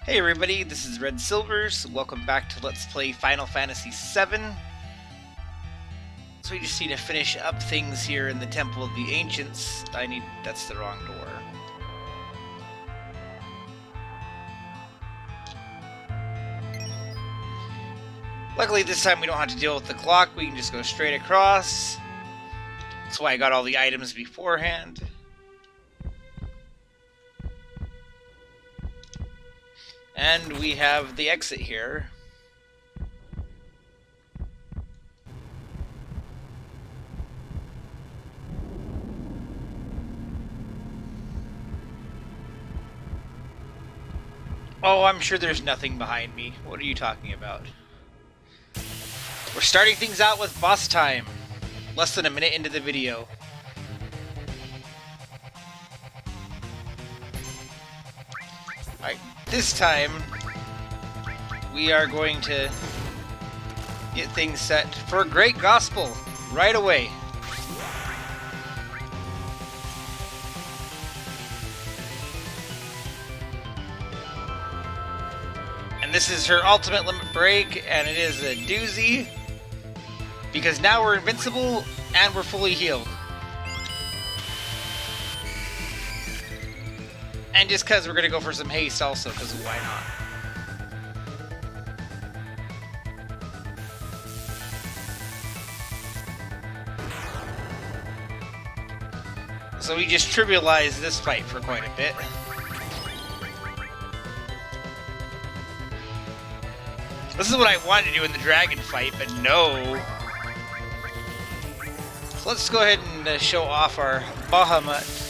Hey everybody, this is Red Silvers. Welcome back to Let's Play Final Fantasy VII. So we just need to finish up things here in the Temple of the Ancients. That's the wrong door. Luckily this time we don't have to deal with the clock, we can just go straight across. That's why I got all the items beforehand. And we have the exit here. Oh, I'm sure there's nothing behind me. What are you talking about? We're starting things out with boss time. Less than a minute into the video. Alright, this time we are going to get things set for a great gospel right away. And this is her ultimate limit break, and it is a doozy because now we're invincible and we're fully healed. And just because we're going to go for some haste also, because why not? So we just trivialized this fight for quite a bit. This is what I wanted to do in the dragon fight, but no. So let's go ahead and show off our Bahamut.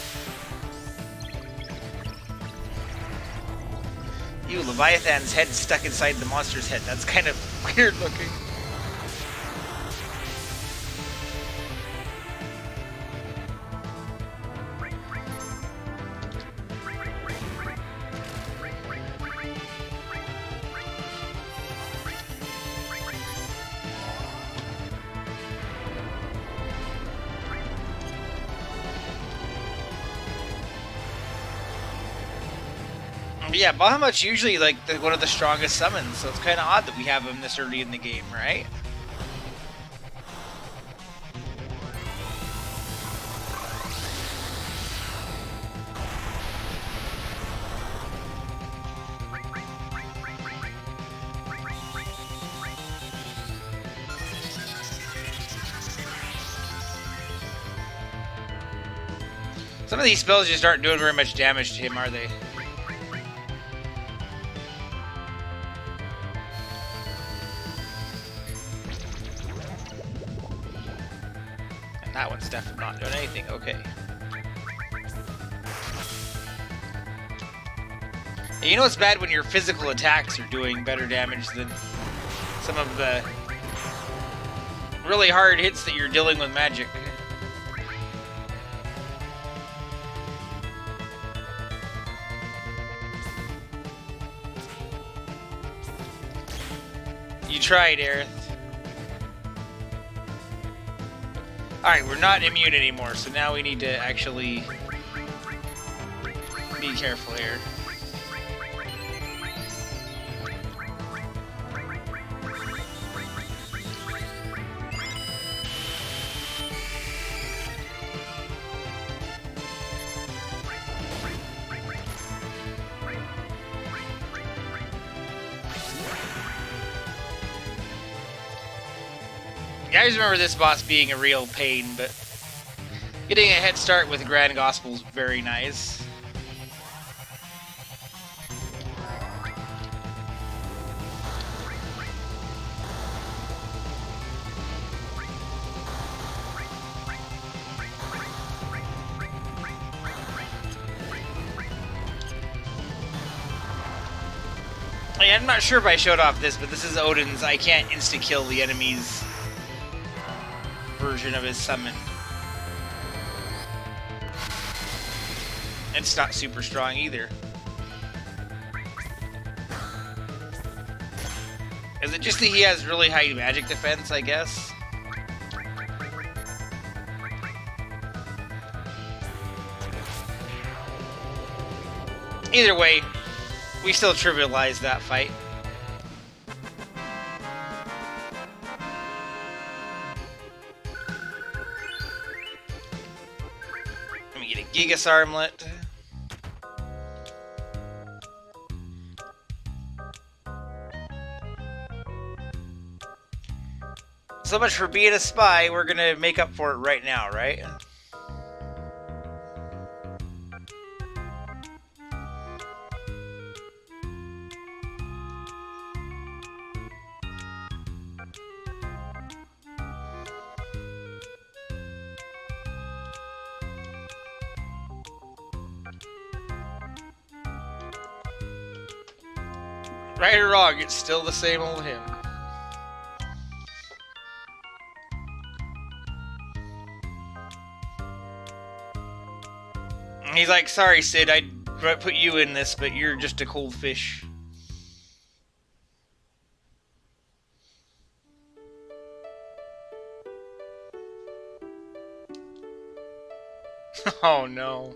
Ew, Leviathan's head stuck inside the monster's head. That's kind of weird looking. Yeah, Bahamut's usually like one of the strongest summons, so it's kind of odd that we have him this early in the game, right? Some of these spells just aren't doing very much damage to him, are they? That one's definitely not doing anything. Okay. You know it's bad when your physical attacks are doing better damage than some of the really hard hits that you're dealing with magic. You tried, Aerith. Alright, we're not immune anymore, so now we need to actually be careful here. I always remember this boss being a real pain, but getting a head start with Grand Gospel is very nice. I'm not sure if I showed off this, but this is Odin's I can't insta-kill the enemies version of his summon. It's not super strong either. Is it just that he has really high magic defense, I guess? Either way, We still trivialized that fight. Let me get a Gigas Armlet. So much for being a spy. We're gonna make up for it right now, right? Right or wrong, it's still the same old him. And he's like, sorry, Sid, I put you in this, but you're just a cold fish. Oh no.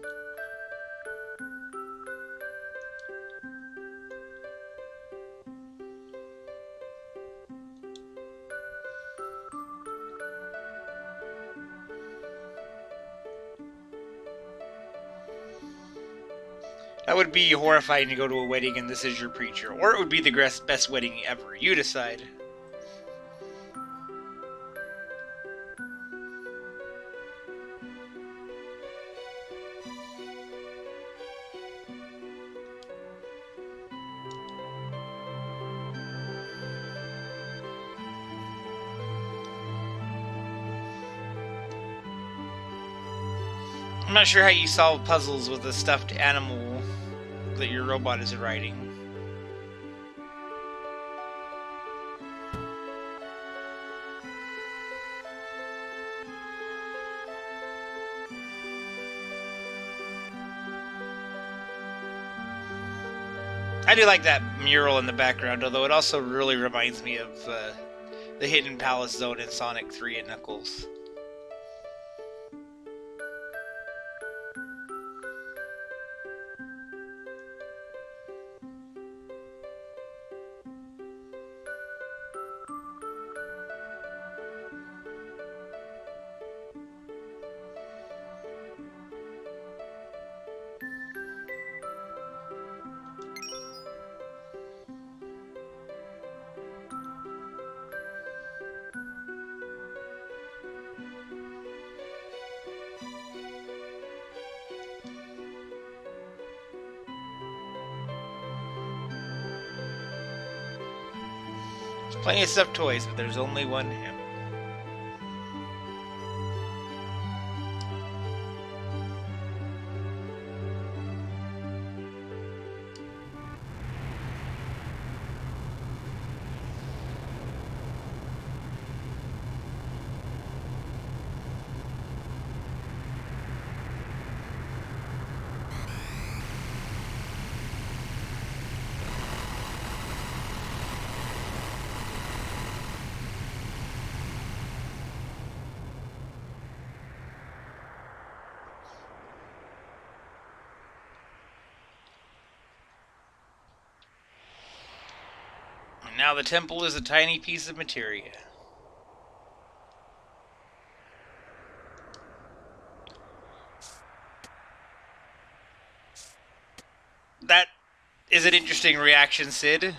That would be horrifying to go to a wedding and this is your preacher. Or it would be the best wedding ever. You decide. I'm not sure how you solve puzzles with a stuffed animal that your robot is riding. I do like that mural in the background, although it also really reminds me of the Hidden Palace Zone in Sonic 3 and Knuckles. There's plenty of stuffed toys, but there's only one him. And now the temple is a tiny piece of materia. That is an interesting reaction, Sid.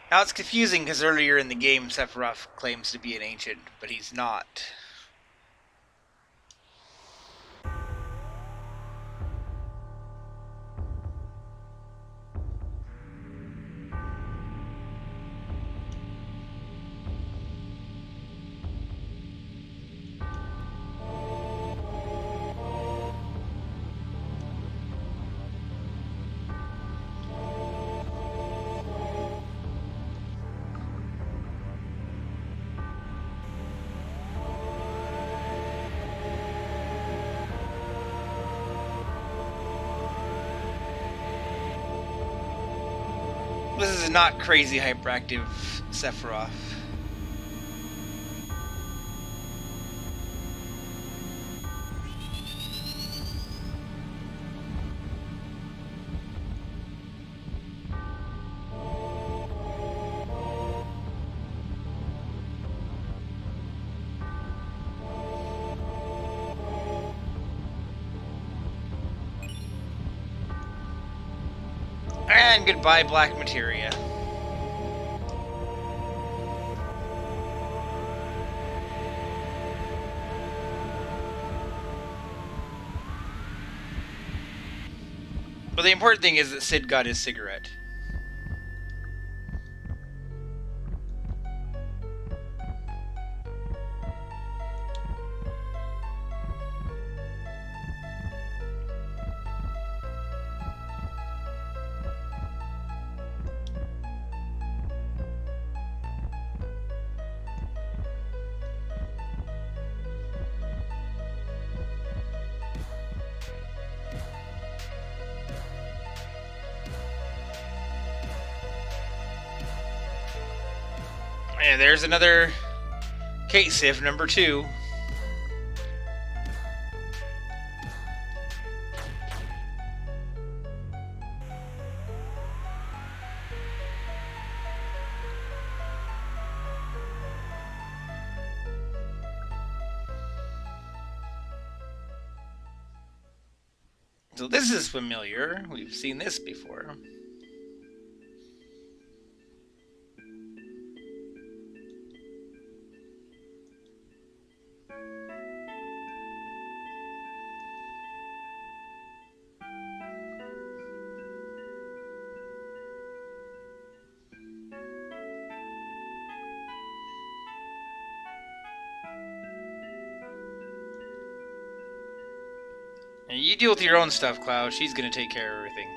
Now it's confusing because earlier in the game Sephiroth claims to be an ancient, but he's not. This is not crazy hyperactive Sephiroth. And goodbye, Black Materia. But the important thing is that Sid got his cigarette. And there's another Kate Sif, number 2. So this is familiar. We've seen this before. And you deal with your own stuff, Cloud. She's gonna take care of everything.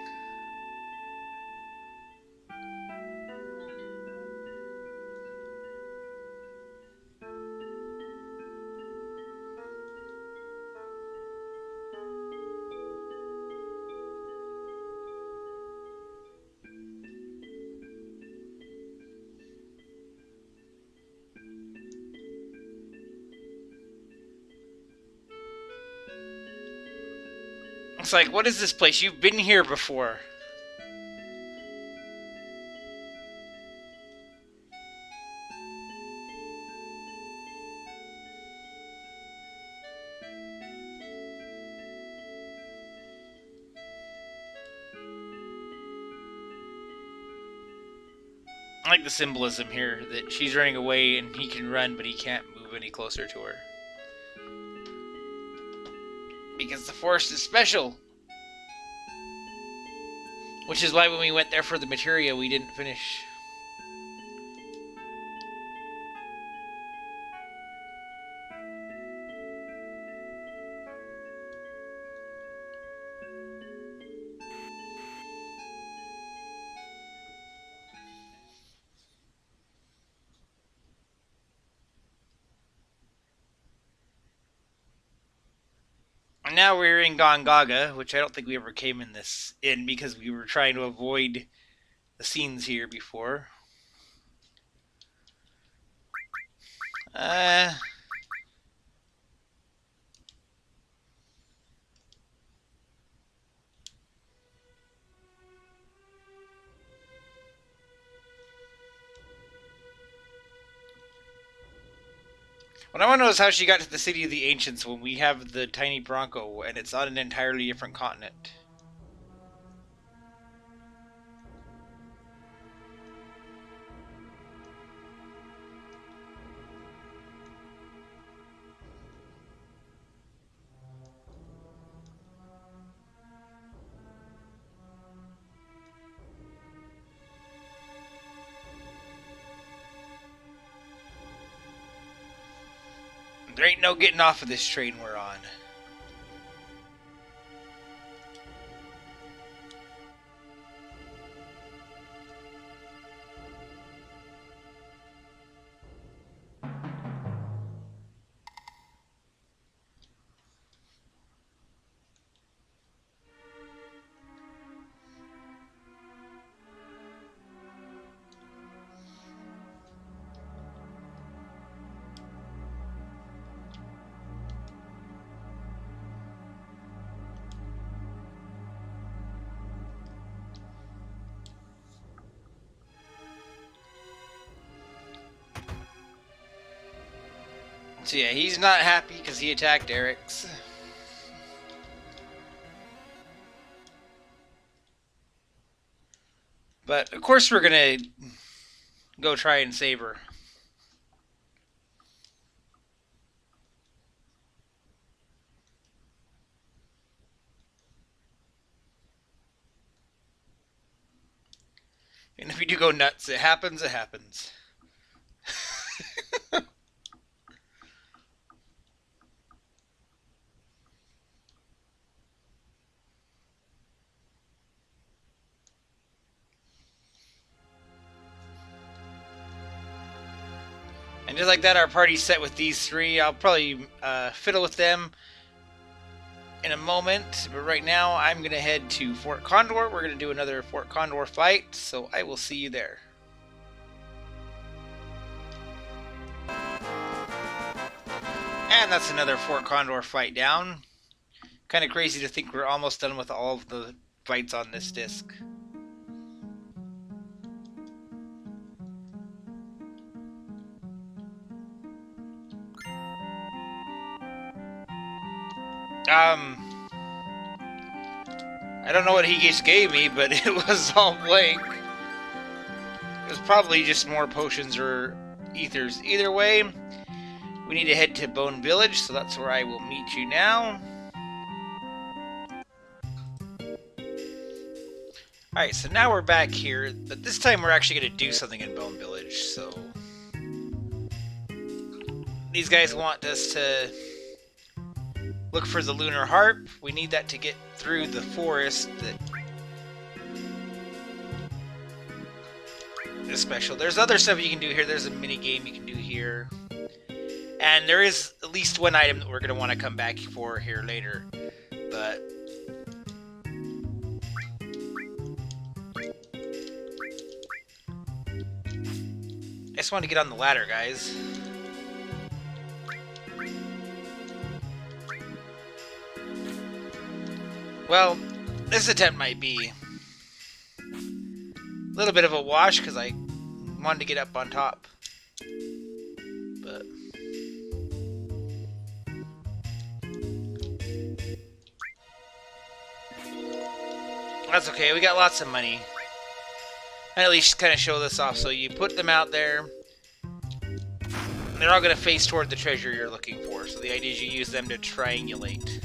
It's like, what is this place? You've been here before. I like the symbolism here that she's running away and he can run, but he can't move any closer to her. Because the forest is special. Which is why when we went there for the materia, we didn't finish. And now we're in Gongaga, which I don't think we ever came in because we were trying to avoid the scenes here before. What I want to know is how she got to the City of the Ancients when we have the tiny Bronco and it's on an entirely different continent. There ain't no getting off of this train we're on. So yeah, he's not happy because he attacked Eric's. But of course we're gonna go try and save her. And if we do go nuts, it happens, it happens. And just like that, our party's set with these three. I'll probably fiddle with them in a moment, but right now I'm going to head to Fort Condor. We're going to do another Fort Condor fight, so I will see you there. And that's another Fort Condor fight down. Kind of crazy to think we're almost done with all of the fights on this disc. I don't know what he just gave me, but it was all blank. It was probably just more potions or ethers. Either way, we need to head to Bone Village, so that's where I will meet you now. Alright, so now we're back here, but this time we're actually going to do something in Bone Village, so... These guys want us to look for the Lunar Harp. We need that to get through the forest that is special. There's other stuff you can do here. There's a mini game you can do here. And there is at least one item that we're going to want to come back for here later. But I just want to get on the ladder, guys. Well, this attempt might be a little bit of a wash because I wanted to get up on top. But that's okay, we got lots of money. And at least kind of show this off. So you put them out there. And they're all going to face toward the treasure you're looking for. So the idea is you use them to triangulate.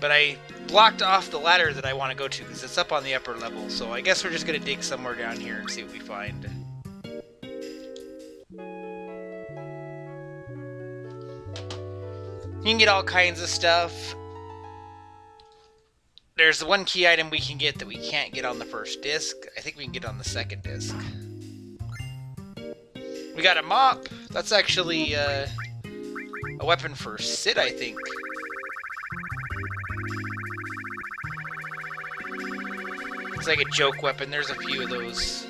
But I blocked off the ladder that I want to go to because it's up on the upper level. So I guess we're just going to dig somewhere down here and see what we find. You can get all kinds of stuff. There's the one key item we can get that we can't get on the first disc. I think we can get on the second disc. We got a mop. That's actually a weapon for Sid, I think. It's like a joke weapon. There's a few of those.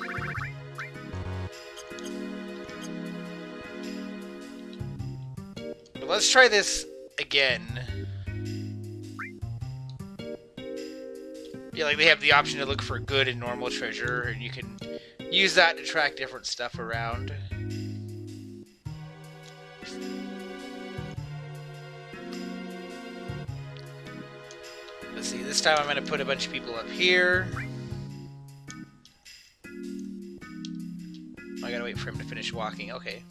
But let's try this again. Yeah, like they have the option to look for good and normal treasure, and you can use that to track different stuff around. Let's see, this time I'm going to put a bunch of people up here. I gotta wait for him to finish walking. Okay.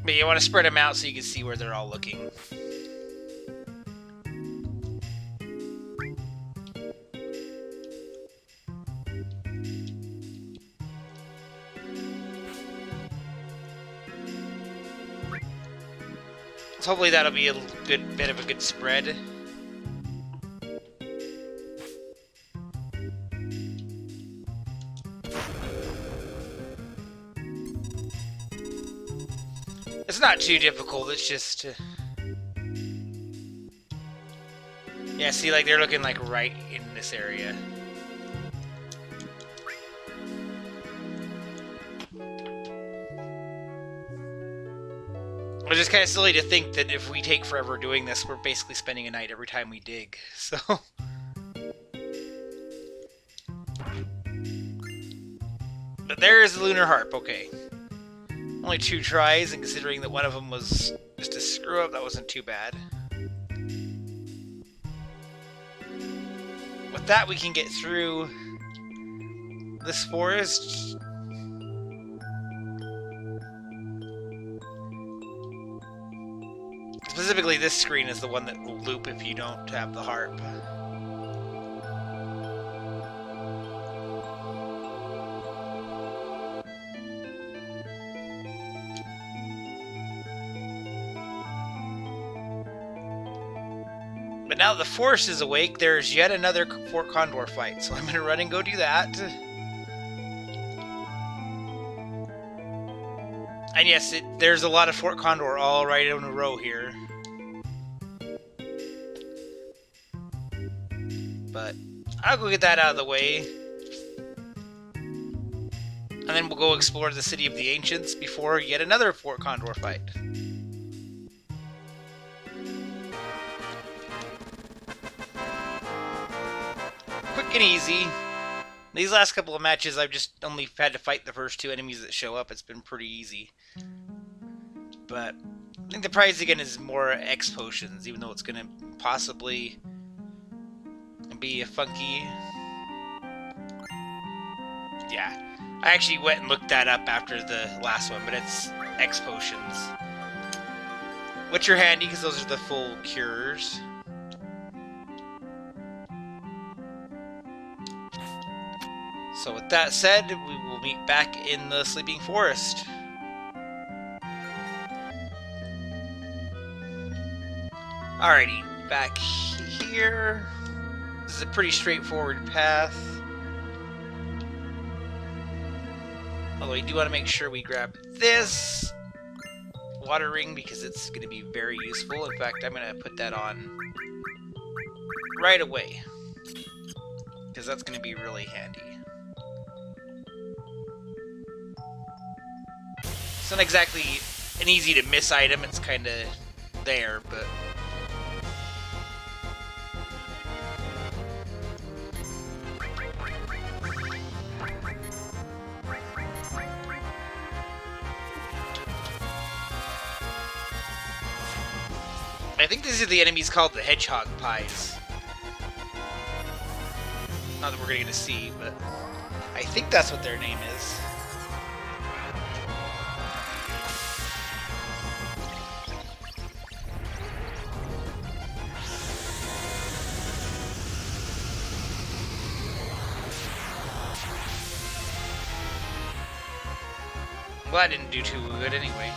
But you want to spread them out so you can see where they're all looking. So hopefully that'll be a good bit of a good spread. It's not too difficult, it's just... Yeah, see, like, they're looking, like, right in this area. It's just kind of silly to think that if we take forever doing this, we're basically spending a night every time we dig. So... But there's the Lunar Harp, okay. Only 2 tries, and considering that one of them was just a screw-up, that wasn't too bad. With that, we can get through this forest. Specifically, this screen is the one that will loop if you don't have the harp. But now the force is awake, there's yet another Fort Condor fight, so I'm going to run and go do that. And yes, there's a lot of Fort Condor all right in a row here. But I'll go get that out of the way. And then we'll go explore the City of the Ancients before yet another Fort Condor fight. Quick and easy. These last couple of matches, I've just only had to fight the first 2 enemies that show up. It's been pretty easy. But I think the prize again is more X potions, even though it's going to possibly be a funky... Yeah. I actually went and looked that up after the last one, but it's X potions. Which are handy, because those are the full cures. So with that said, we will meet back in the Sleeping Forest. Alrighty, back here. This is a pretty straightforward path. Although we do want to make sure we grab this water ring because it's going to be very useful. In fact, I'm going to put that on right away because that's going to be really handy. It's not exactly an easy to miss item, it's kind of there, but... I think these are the enemies called the Hedgehog Pies. Not that we're going to see, but I think that's what their name is. Well, that didn't do too good anyway.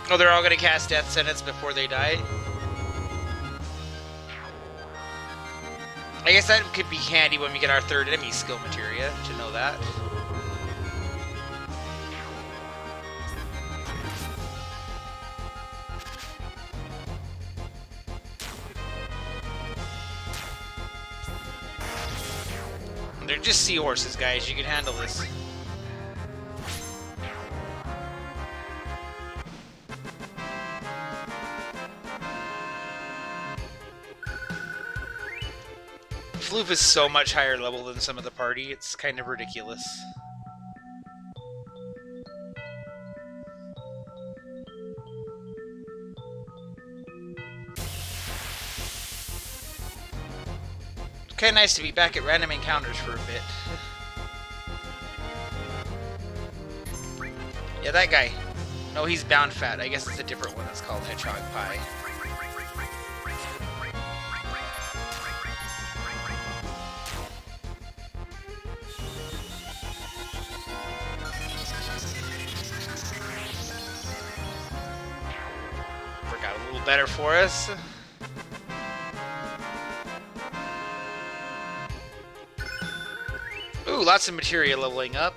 Oh, they're all gonna cast Death Sentence before they die? I guess that could be handy when we get our 3rd enemy skill materia, to know that. They're just seahorses, guys. You can handle this. Floof is so much higher level than some of the party, it's kind of ridiculous. It's kind of nice to be back at random encounters for a bit. Yeah, that guy. No, he's Bound Fat. I guess it's a different one that's called Hedgehog Pie. Work out a little better for us. Ooh, lots of materia leveling up.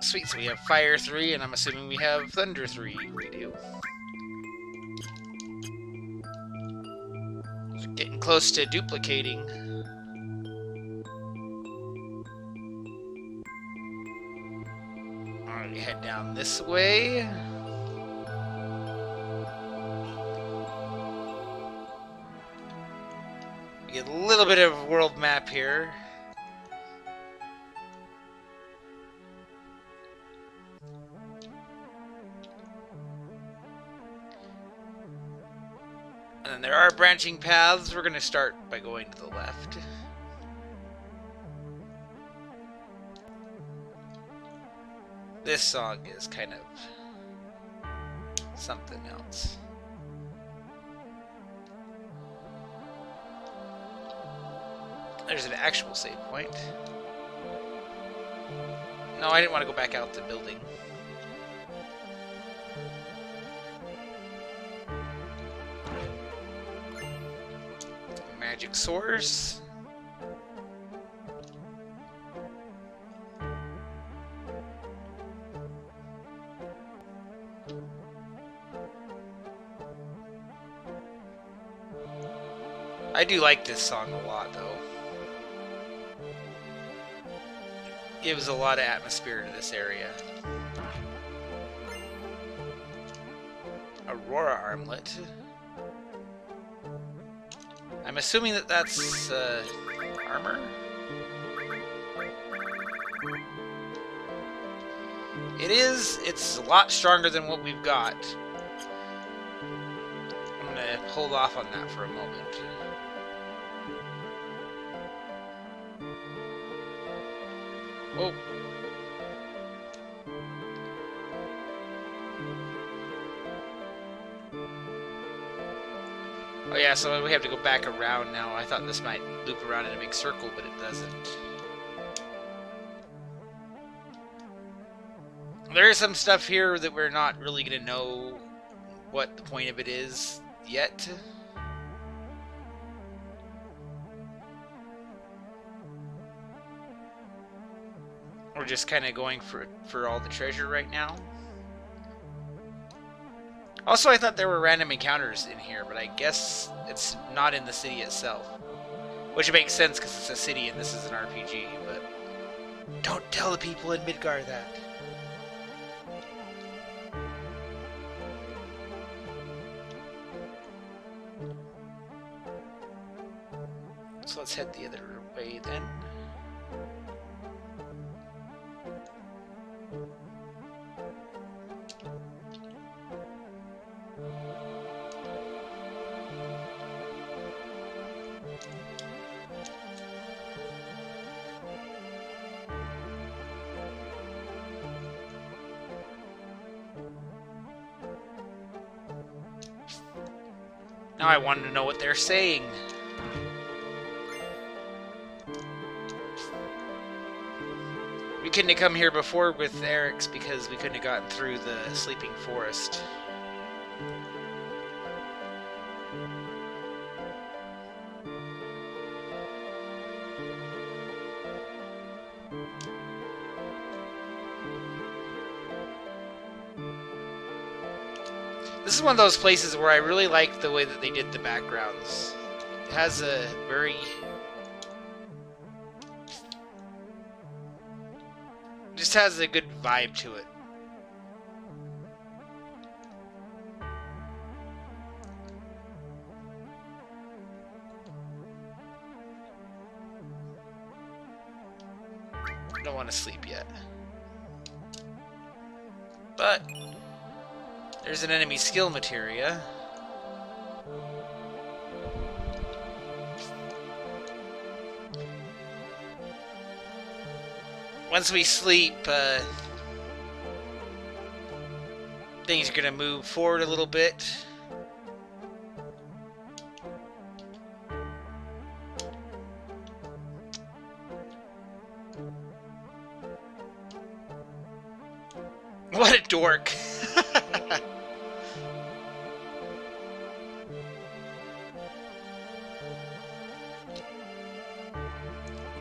Sweet, so we have Fire 3, and I'm assuming we have Thunder 3. We do. Getting close to duplicating. Alright, head down this way. We get a little bit of world map here. And then there are branching paths. We're going to start by going to the left. This song is kind of something else. There's an actual save point. No, I didn't want to go back out the building. Magic source. I do like this song a lot, though. It gives a lot of atmosphere to this area. Aurora armlet. I'm assuming that that's armor? It is. It's a lot stronger than what we've got. I'm gonna hold off on that for a moment. Oh. Oh yeah, so we have to go back around now. I thought this might loop around in a big circle, but it doesn't. There is some stuff here that we're not really going to know what the point of it is yet. We're just kind of going for all the treasure right now. Also, I thought there were random encounters in here, but I guess it's not in the city itself. Which makes sense because it's a city and this is an RPG, but don't tell the people in Midgar that. So let's head the other way then. Now I wanted to know what they're saying. We couldn't have come here before with Eric's because we couldn't have gotten through the sleeping forest. This is one of those places where I really like the way that they did the backgrounds. It has a very... just has a good vibe to it. I don't want to sleep yet. But there's an enemy skill materia. Once we sleep, things are going to move forward a little bit. What a dork.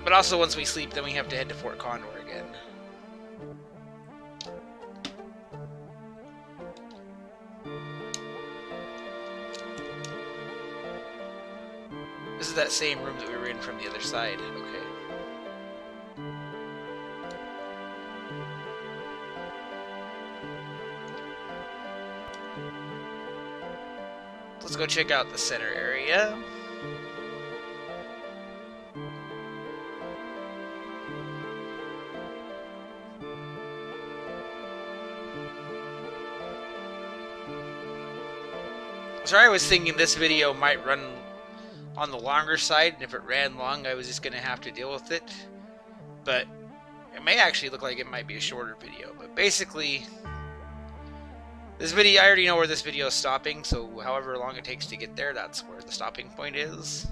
But also, once we sleep, then we have to head to Fort Condor again. is that same room that we were in from the other side. Okay. Let's go check out the center area. Sorry, I was thinking this video might run on the longer side, and if it ran long, I was just going to have to deal with it. But it may actually look like it might be a shorter video. But basically, this video, I already know where this video is stopping, so however long it takes to get there, that's where the stopping point is.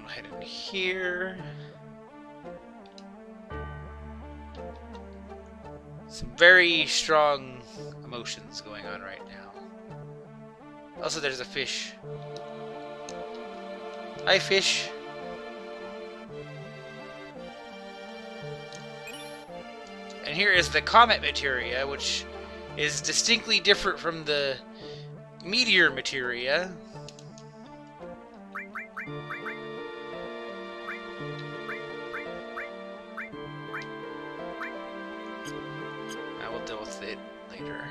Head in here. Some very strong emotions going on right now. Also, there's a fish. Hi, fish. And here is the comet materia, which is distinctly different from the meteor materia. Deal with it later.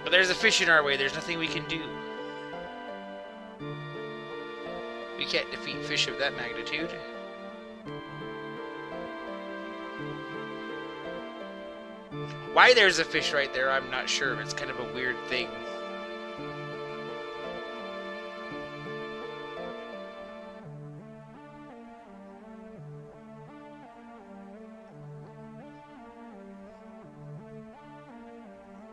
But there's a fish in our way. There's nothing we can do. We can't defeat fish of that magnitude. Why there's a fish right there, I'm not sure. It's kind of a weird thing.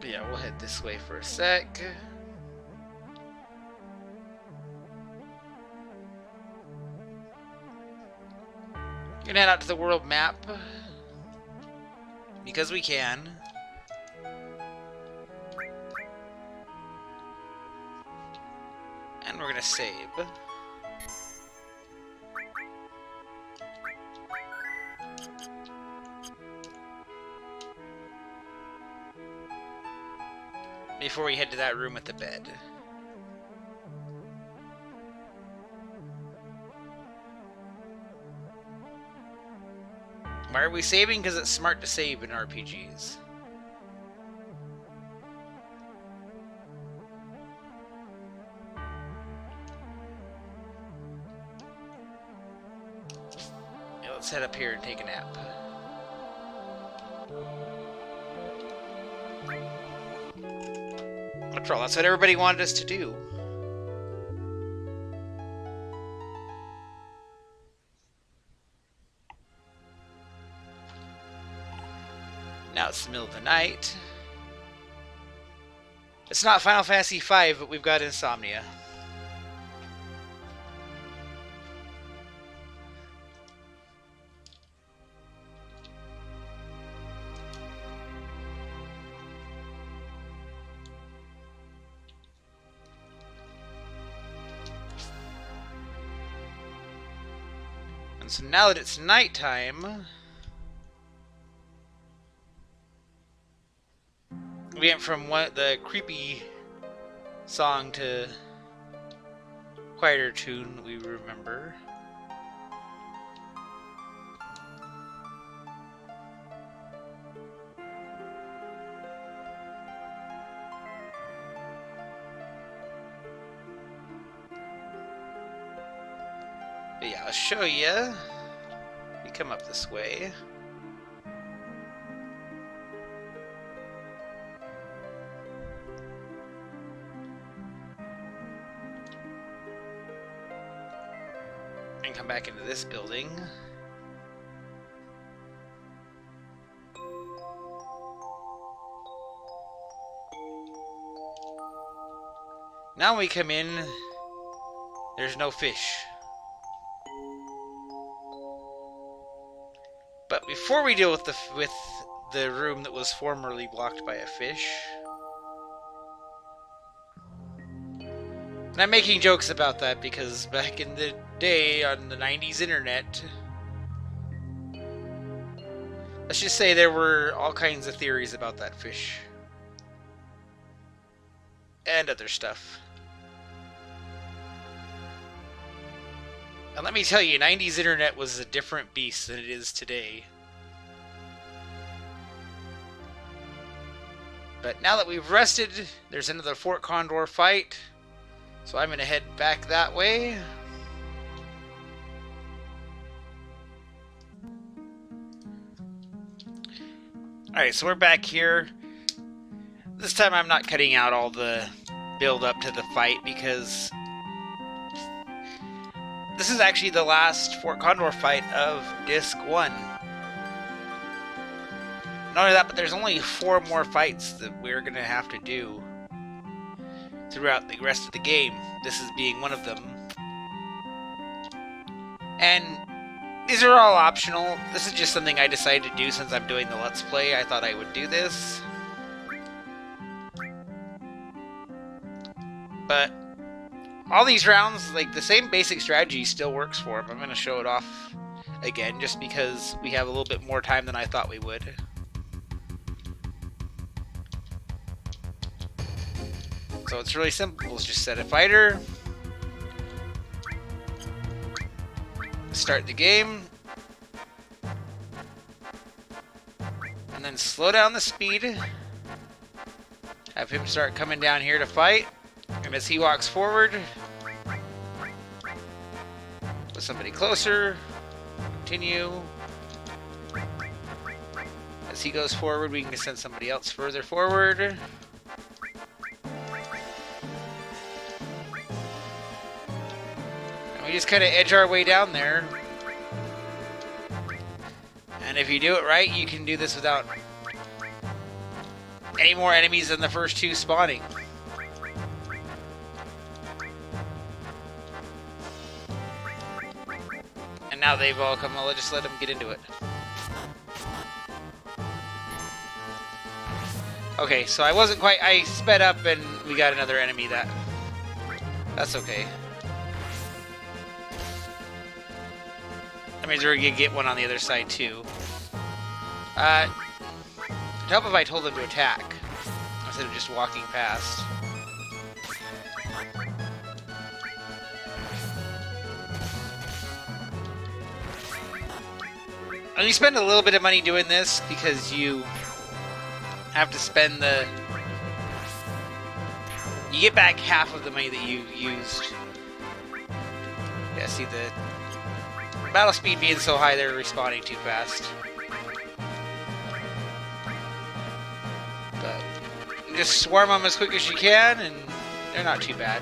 Yeah, we'll head this way for a sec. Gonna head out to the world map because we can. And we're gonna save. Before we head to that room with the bed. Why are we saving? Because it's smart to save in RPGs. Yeah, let's head up here and take a nap. After all, that's what everybody wanted us to do. Now it's the middle of the night. It's not Final Fantasy V, but we've got insomnia. And so now that it's nighttime, we went from the creepy song to quieter tune we remember. But yeah, I'll show you. You come up this way. And come back into this building. Now when we come in, there's no fish. before we deal with the room that was formerly blocked by a fish. And I'm making jokes about that because back in the day on the 90s internet, let's just say there were all kinds of theories about that fish. And other stuff. And let me tell you, 90s internet was a different beast than it is today. But now that we've rested, there's another Fort Condor fight. So I'm going to head back that way. Alright, so we're back here. This time I'm not cutting out all the build up to the fight because this is actually the last Fort Condor fight of Disc 1. Not only that, but there's only 4 more fights that we're going to have to do throughout the rest of the game. This is being one of them. And these are all optional. This is just something I decided to do since I'm doing the Let's Play. I thought I would do this. But all these rounds, like, the same basic strategy still works for them. I'm going to show it off again just because we have a little bit more time than I thought we would. So it's really simple. Let's just set a fighter. Start the game. And then slow down the speed. Have him start coming down here to fight. And as he walks forward, put somebody closer. Continue. As he goes forward, we can send somebody else further forward. We just kind of edge our way down there. And if you do it right, you can do this without any more enemies than the first 2 spawning. And now they've all come, I'll just let them get into it. Okay, so I wasn't quite, I sped up and we got another enemy. That's okay. That means we're going to get one on the other side, too. It'd help if I told them to attack, instead of just walking past. And you spend a little bit of money doing this, because you have to spend the... You get back half of the money that you used. Yeah, see the... Battle speed being so high, they're respawning too fast. But just swarm them as quick as you can, and they're not too bad.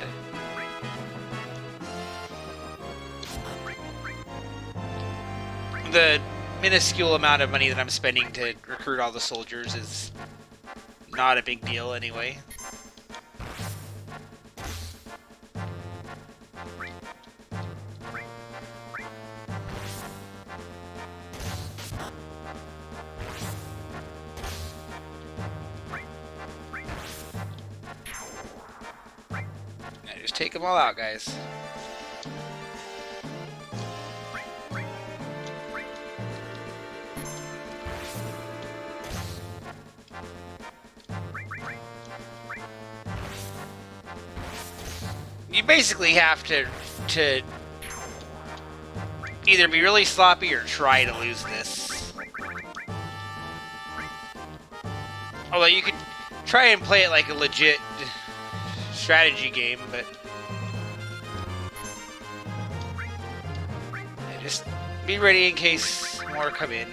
The minuscule amount of money that I'm spending to recruit all the soldiers is not a big deal anyway. Just take them all out, guys. You basically have to either be really sloppy or try to lose this. Although you could try and play it like a legit strategy game, but yeah, just be ready in case more come in.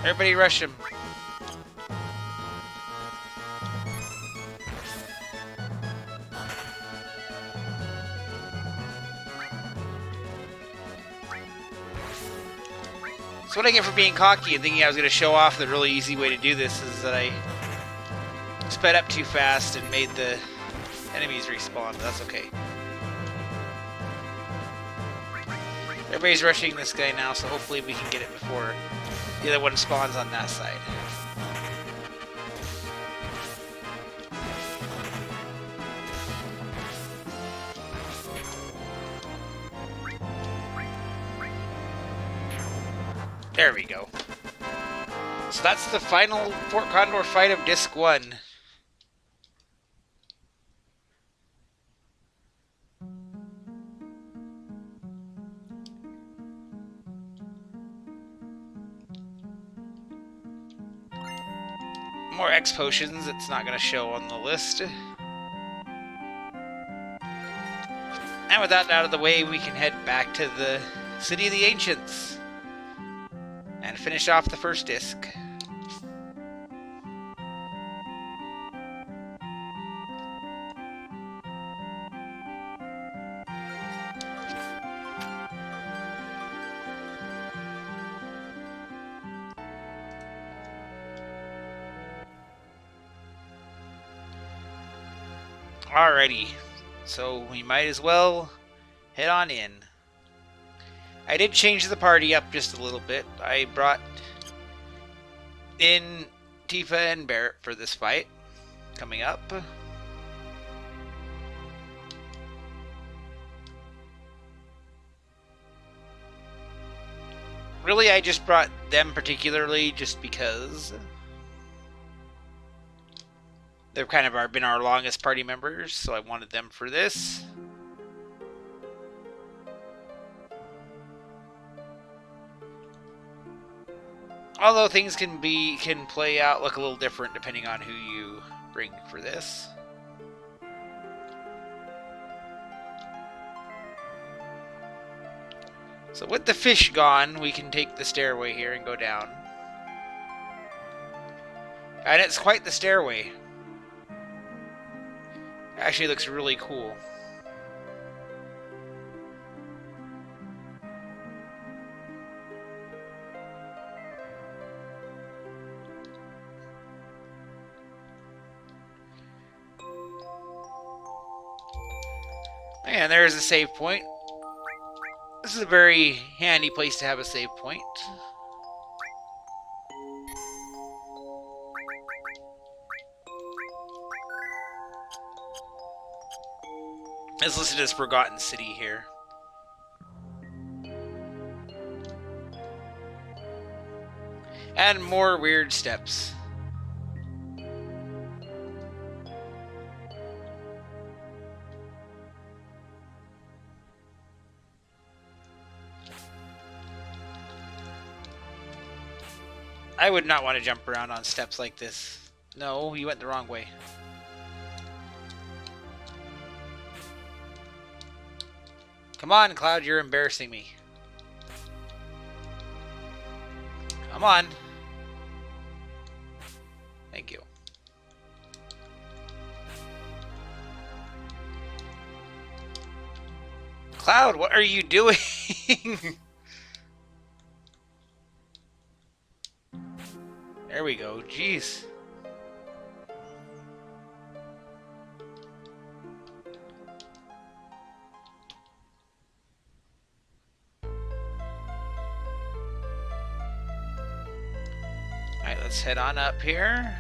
Everybody rush him. So what I get for being cocky and thinking I was going to show off the really easy way to do this is that I sped up too fast and made the enemies respawn, but that's okay. Everybody's rushing this guy now, so hopefully we can get it before the other one spawns on that side. There we go. So that's the final Fort Condor fight of Disc 1. More X potions, it's not going to show on the list. And with that out of the way, we can head back to the City of the Ancients and finish off the first disc. Alrighty, so we might as well head on in. I did change the party up just a little bit. I brought in Tifa and Barrett for this fight coming up. Really, I just brought them particularly just because they've kind of been our longest party members, so I wanted them for this. Although things can play out look a little different depending on who you bring for this. So with the fish gone, we can take the stairway here and go down. And it's quite the stairway. Actually looks really cool. And there's a save point. This is a very handy place to have a save point. It's listed as Forgotten City here. And more weird steps. I would not want to jump around on steps like this. No, you went the wrong way. Come on, Cloud, you're embarrassing me. Come on. Thank you. Cloud, what are you doing? There we go. Jeez. Alright, let's head on up here.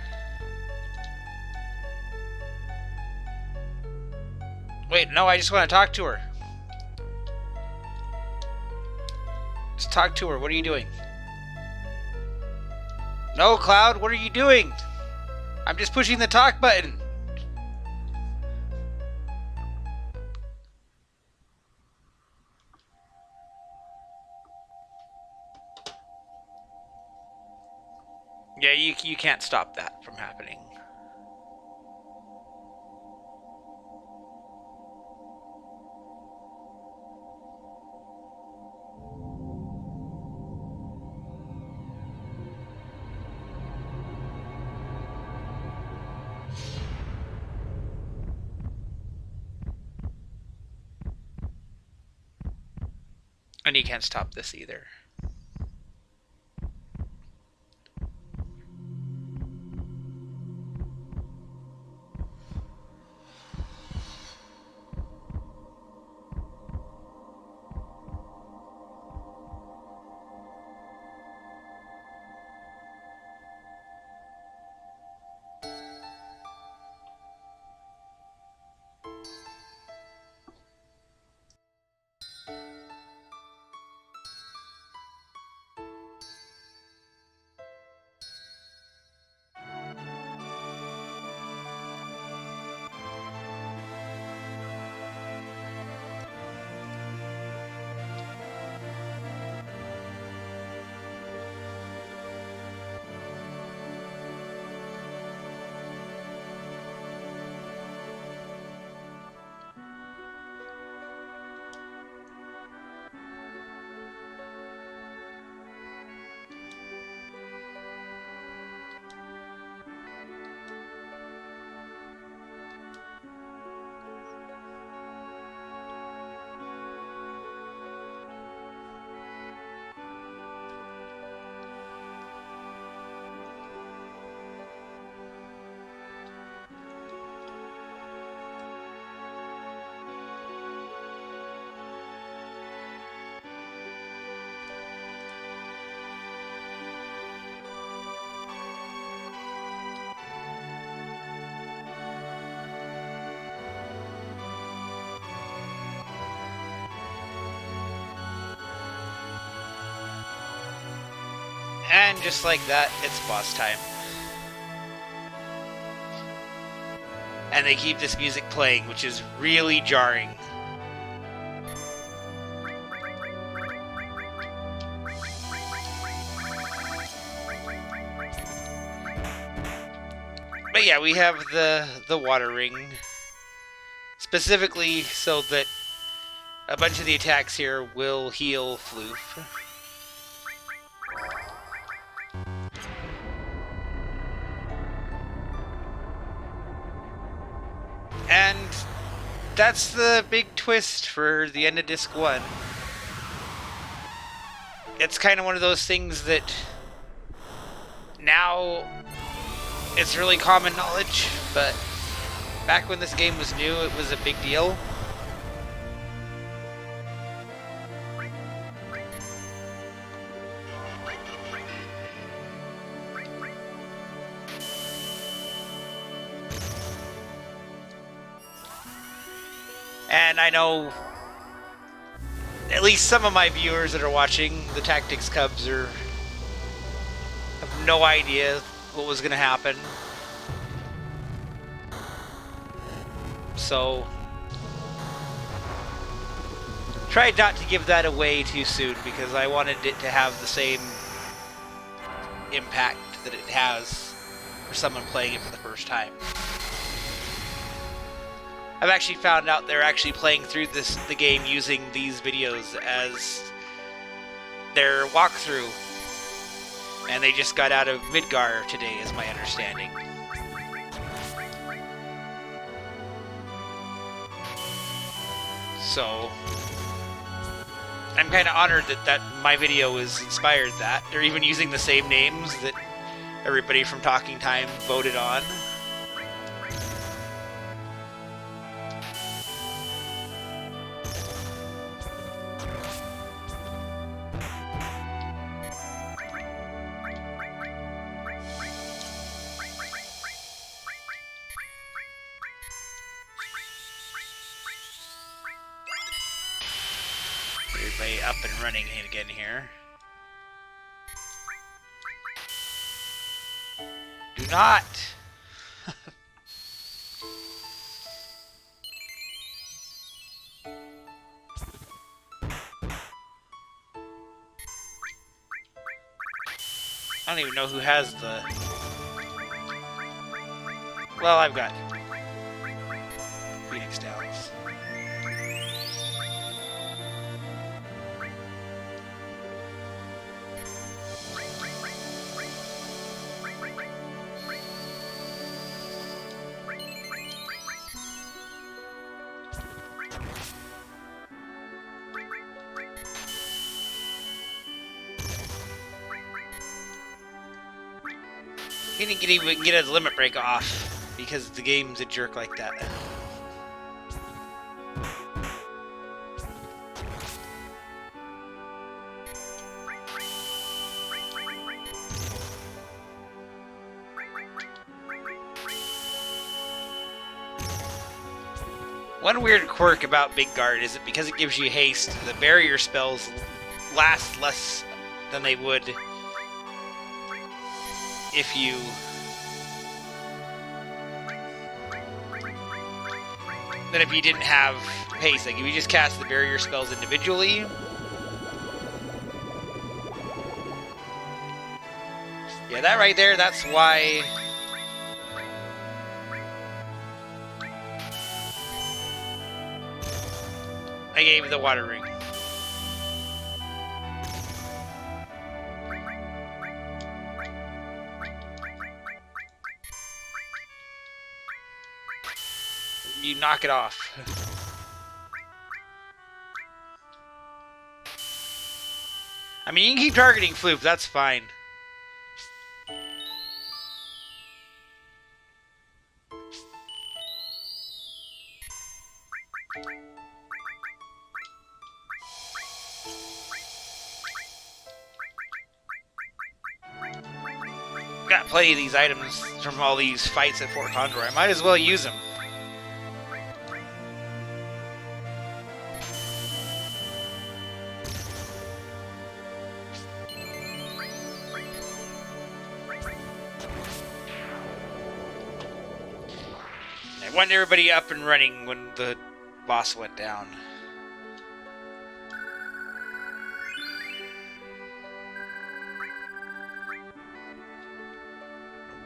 Wait, no, I just want to talk to her. Just talk to her. What are you doing? No, Cloud, what are you doing? I'm just pushing the talk button. Yeah, you can't stop that from happening. And you can't stop this either. And just like that, it's boss time. And they keep this music playing, which is really jarring. But yeah, we have the water ring, specifically so that a bunch of the attacks here will heal Floof. And that's the big twist for the end of Disc 1. It's kind of one of those things that now it's really common knowledge, but back when this game was new, it was a big deal. And I know at least some of my viewers that are watching the Tactics Cubs have no idea what was going to happen. So tried not to give that away too soon because I wanted it to have the same impact that it has for someone playing it for the first time. I've actually found out they're actually playing through the game using these videos as their walkthrough. And they just got out of Midgar today, is my understanding. So I'm kind of honored that my video has inspired that. They're even using the same names that everybody from Talking Time voted on. Everybody up and running again here. Do not! I don't even know who has the... Well, I've got Phoenix Downs. He didn't even get his limit break off because the game's a jerk like that. One weird quirk about Big Guard is that because it gives you haste, the barrier spells last less than they would if you didn't have haste. Like if you just cast the barrier spells individually, yeah, that right there, that's why I gave the water ring. You knock it off. I mean, you can keep targeting Floop, that's fine. Got plenty of these items from all these fights at Fort Condor. I might as well use them. want everybody up and running when the boss went down.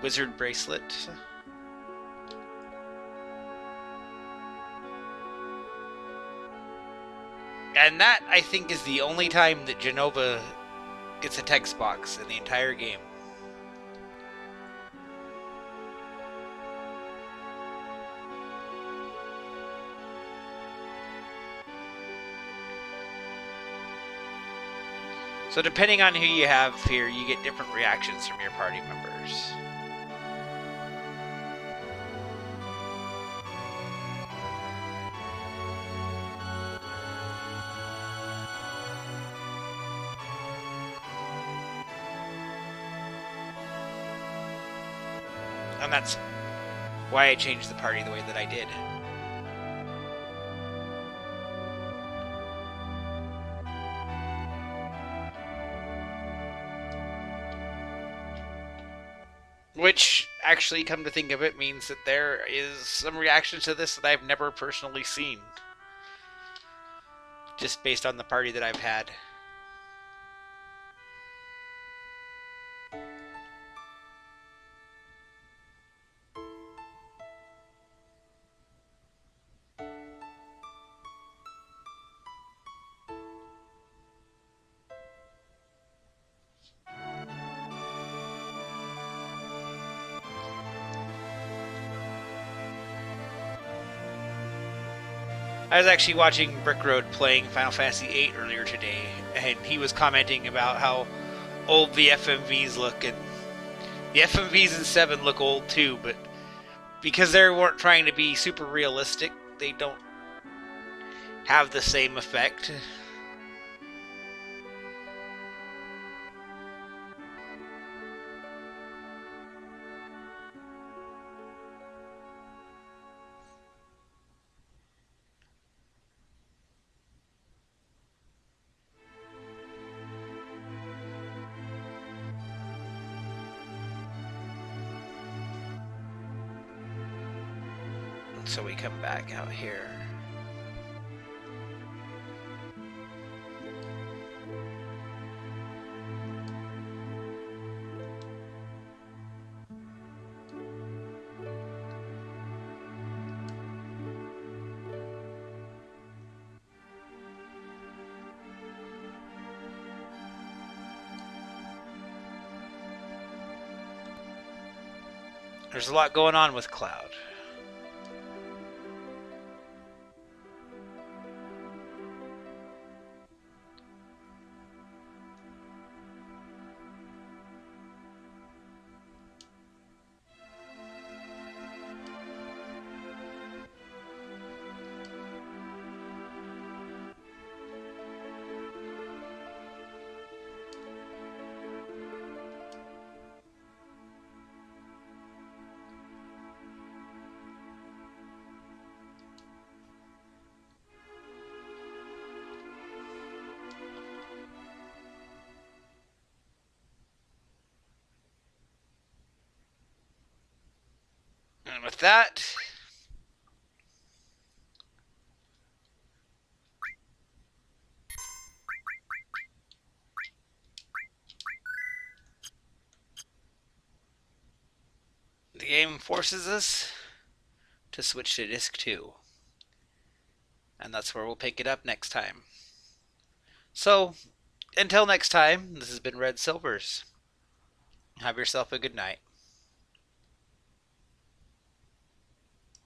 Wizard bracelet. And that, I think, is the only time that Genova gets a text box in the entire game. So depending on who you have here, you get different reactions from your party members. And that's why I changed the party the way that I did. Which, actually, come to think of it, means that there is some reaction to this that I've never personally seen. Just based on the party that I've had. I was actually watching Brick Road playing Final Fantasy VIII earlier today, and he was commenting about how old the FMVs look, and the FMVs in 7 look old too, but because they weren't trying to be super realistic, they don't have the same effect. So we come back out here. There's a lot going on with Cloud. And with that, the game forces us to switch to disc 2. And that's where we'll pick it up next time. So, until next time, this has been Red Silvers. Have yourself a good night.